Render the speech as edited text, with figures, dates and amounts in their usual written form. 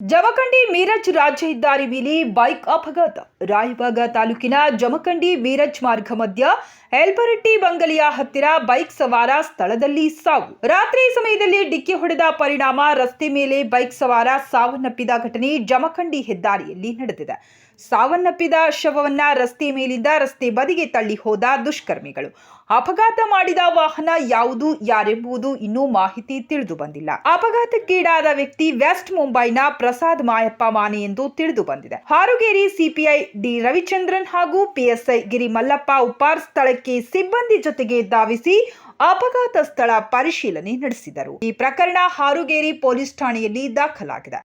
ಜಮಖಂಡಿ ಮೀರಜ್ ರಾಜ್ಯ ಹೆದ್ದಾರಿ ಮೇಲೆ ಬೈಕ್ ಅಪಘಾತ. ರಾಯಬಾಗ ತಾಲೂಕಿನ ಜಮಖಂಡಿ ಮೀರಜ್ ಮಾರ್ಗ ಮಧ್ಯ ಎಲ್ಪರಟ್ಟಿ ಬಂಗಲೆಯ ಹತ್ತಿರ ಬೈಕ್ ಸವಾರ ಸ್ಥಳದಲ್ಲಿ ಸಾವು. ರಾತ್ರಿ ಸಮಯದಲ್ಲಿ ಡಿಕ್ಕಿ ಹೊಡೆದ ಪರಿಣಾಮ ರಸ್ತೆ ಮೇಲೆ ಬೈಕ್ ಸವಾರ ಸಾವನ್ನಪ್ಪಿದ ಘಟನೆ ಜಮಖಂಡಿ ಹೆದ್ದಾರಿಯಲ್ಲಿ ನಡೆದಿದೆ. ಸಾವನ್ನಪ್ಪಿದ ಶವವನ್ನ ರಸ್ತೆ ಮೇಲಿಂದ ರಸ್ತೆ ಬದಿಗೆ ತಳ್ಳಿ ಹೋದ ದುಷ್ಕರ್ಮಿಗಳು. ಅಪಘಾತ ಮಾಡಿದ ವಾಹನ ಯಾವುದು, ಯಾರೆಂಬುದು ಇನ್ನೂ ಮಾಹಿತಿ ತಿಳಿದು ಬಂದಿಲ್ಲ. ಅಪಘಾತಕ್ಕೀಡಾದ ವ್ಯಕ್ತಿ ವೆಸ್ಟ್ ಮುಂಬೈನ ಪ್ರಸಾದ್ ಮಾಯಪ್ಪ ಮಾನೆ ಎಂದು ತಿಳಿದು ಬಂದಿದೆ. ಹಾರುಗೇರಿ ಸಿಪಿಐ ಡಿ ರವಿಚಂದ್ರನ್ ಹಾಗೂ ಪಿಎಸ್ಐ ಗಿರಿ ಮಲ್ಲಪ್ಪ ಉಪ್ಪಾರ್ ಸ್ಥಳಕ್ಕೆ ಸಿಬ್ಬಂದಿ ಜೊತೆಗೆ ಧಾವಿಸಿ ಅಪಘಾತ ಸ್ಥಳ ಪರಿಶೀಲನೆ ನಡೆಸಿದರು. ಈ ಪ್ರಕರಣ ಹಾರುಗೇರಿ ಪೊಲೀಸ್ ಠಾಣೆಯಲ್ಲಿ ದಾಖಲಾಗಿದೆ.